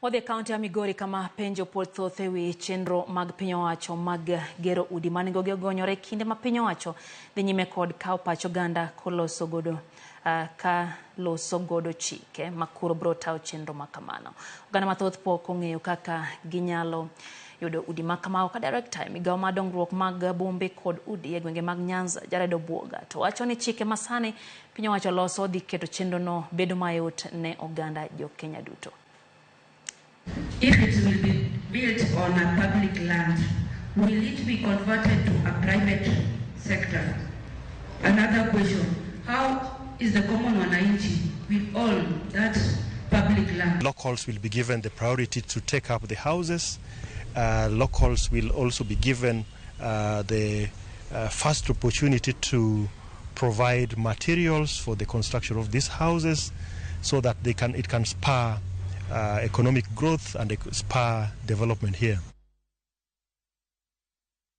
Wadhi kaunti ya Migori kama penjo pod thoth ewi chenro mag piny owacho mag gero udi ma nengogi ogonyore kinde ma piny owacho dhi nyime kod kawo pach oganda koloso godo chike makuro biro tayo chenro ma kamano. Oganda mathoth pok ong'eyo kaka ginyalo yudo udi ma kamago ka director migawo mar dongruok mag bombe kod udi e gwenge mag Nyanza Jared Obuoga to wacho ni chike masani piny owacho loso dhi keto chenro no bedo mayot ne oganda jo Kenya duto. If it will be built on a public land, will it be converted to a private sector? Another question, how is the common wananchi with all that public land? Locals will be given the priority to take up the houses. Locals will also be given the first opportunity to provide materials for the construction of these houses so that it can spur economic growth and spur development here.